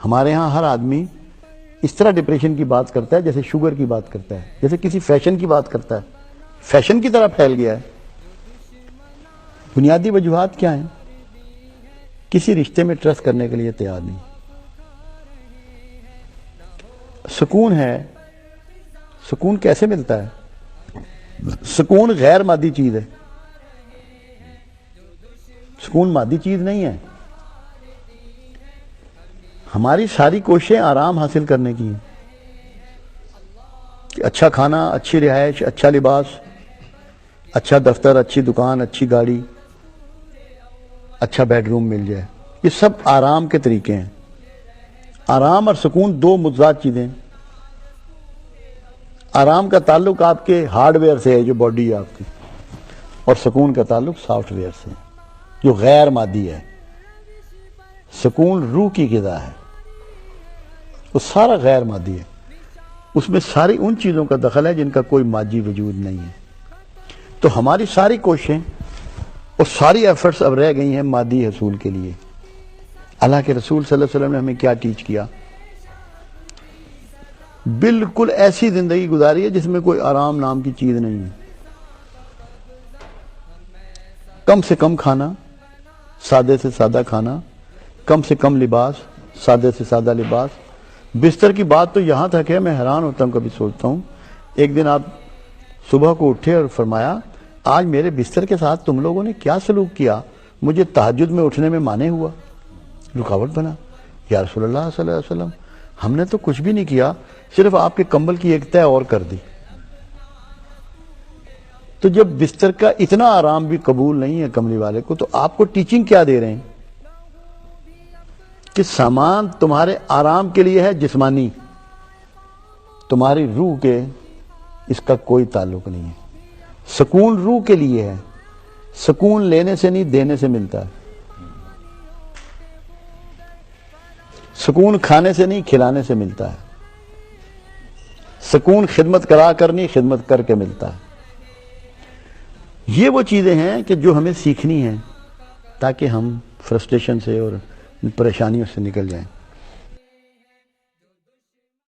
ہمارے ہاں ہر آدمی اس طرح ڈپریشن کی بات کرتا ہے جیسے شوگر کی بات کرتا ہے، جیسے کسی فیشن کی بات کرتا ہے، فیشن کی طرح پھیل گیا ہے۔ بنیادی وجوہات کیا ہیں؟ کسی رشتے میں ٹرسٹ کرنے کے لیے تیار نہیں۔ سکون ہے، سکون کیسے ملتا ہے؟ سکون غیر مادی چیز ہے، سکون مادی چیز نہیں ہے۔ ہماری ساری کوششیں آرام حاصل کرنے کی ہیں کہ اچھا کھانا، اچھی رہائش، اچھا لباس، اچھا دفتر، اچھی دکان، اچھی گاڑی، اچھا بیڈ روم مل جائے۔ یہ سب آرام کے طریقے ہیں۔ آرام اور سکون دو متضاد چیزیں ہیں۔ آرام کا تعلق آپ کے ہارڈ ویئر سے ہے جو باڈی ہے آپ کی، اور سکون کا تعلق سافٹ ویئر سے جو غیر مادی ہے۔ سکون روح کی غذا ہے، وہ سارا غیر مادی ہے، اس میں ساری ان چیزوں کا دخل ہے جن کا کوئی مادی وجود نہیں ہے۔ تو ہماری ساری کوششیں اور ساری ایفرٹس اب رہ گئی ہیں مادی حصول کے لیے۔ اللہ کے رسول صلی اللہ علیہ وسلم نے ہمیں کیا ٹیچ کیا؟ بالکل ایسی زندگی گزاری ہے جس میں کوئی آرام نام کی چیز نہیں ہے۔ کم سے کم کھانا، سادے سے سادہ کھانا، کم سے کم لباس، سادے سے سادہ لباس۔ بستر کی بات تو یہاں تک ہے، میں حیران ہوتا ہوں، کبھی سوچتا ہوں ایک دن آپ صبح کو اٹھے اور فرمایا آج میرے بستر کے ساتھ تم لوگوں نے کیا سلوک کیا، مجھے تہجد میں اٹھنے میں مانے ہوا، رکاوٹ بنا۔ یا رسول اللہ صلی اللہ علیہ وسلم، ہم نے تو کچھ بھی نہیں کیا، صرف آپ کے کمبل کی ایک تہہ اور کر دی۔ تو جب بستر کا اتنا آرام بھی قبول نہیں ہے کملی والے کو، تو آپ کو ٹیچنگ کیا دے رہے ہیں کہ سامان تمہارے آرام کے لیے ہے جسمانی، تمہاری روح کے اس کا کوئی تعلق نہیں ہے۔ سکون روح کے لیے ہے، سکون لینے سے نہیں دینے سے ملتا ہے۔ سکون کھانے سے نہیں کھلانے سے ملتا ہے۔ سکون خدمت کرا کر نہیں خدمت کر کے ملتا ہے۔ یہ وہ چیزیں ہیں کہ جو ہمیں سیکھنی ہیں تاکہ ہم فرسٹریشن سے اور پریشانیوں سے نکل جائیں۔